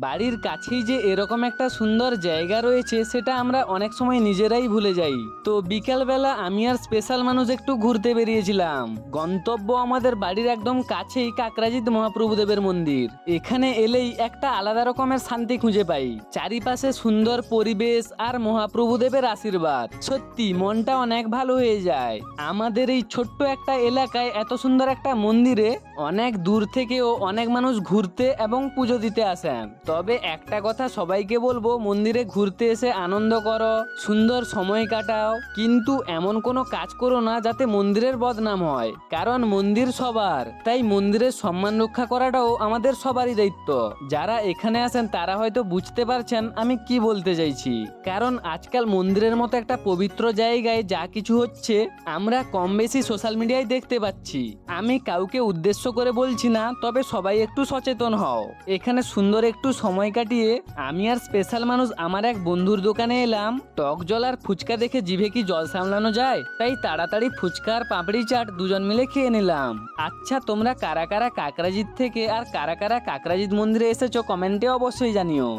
বাড়ির কাছেই যে এরকম একটা সুন্দর জায়গা রয়েছে সেটা আমরা অনেক সময় নিজেরাই ভুলে যাই। তো বিকালবেলা আমি আর স্পেশাল মানুষ একটু ঘুরতে বেরিয়েছিলাম। গন্তব্য আমাদের বাড়ির একদম কাছেই কাকরাজিৎ মহাপ্রভুদেবের মন্দির। এখানে এলেই একটা আলাদা রকমের শান্তি খুঁজে পাই। চারিপাশে সুন্দর পরিবেশ আর মহাপ্রভুদেবের আশীর্বাদ, সত্যি মনটা অনেক ভালো হয়ে যায়। আমাদের এই ছোট্ট একটা এলাকায় এত সুন্দর একটা মন্দিরে অনেক দূর থেকেও অনেক মানুষ ঘুরতে এবং পুজো দিতে আসেন। তবে একটা কথা সবাইকে বলবো, মন্দিরে ঘুরতে এসে আনন্দ করো, সুন্দর সময় কাটাও, কিন্তু এমন কোনো কাজ করো না যাতে মন্দিরের বদনাম হয়। কারণ মন্দির সবার, তাই মন্দিরের সম্মান রক্ষা করাটাও আমাদের সবারই দায়িত্ব। যারা এখানে আসেন তারা হয়তো বুঝতে পারছেন আমি কি বলতে চাইছি। কারণ আজকাল মন্দিরের মতো একটা পবিত্র জায়গায় যা কিছু হচ্ছে আমরা কম বেশি সোশ্যাল মিডিয়ায় দেখতে পাচ্ছি। আমি কাউকে উদ্দেশ্য করে বলছি না, তবে সবাই একটু সচেতন হও। এখানে সুন্দর একটু সময় কাটিয়ে আমি আর স্পেশাল মানুষ আমার এক বন্ধুর দোকানে এলাম। টক জল আর ফুচকা দেখে জিভে কি জল সামলানো যায়, তাই তাড়াতাড়ি ফুচকা আর পাপড়ি চাট দুজন মিলে খেয়ে নিলাম। আচ্ছা, তোমরা কারা কারা কাকরাজিৎ থেকে আর কারা কারা কাকরাজিৎ মন্দিরে এসেছো কমেন্টে অবশ্যই জানিও।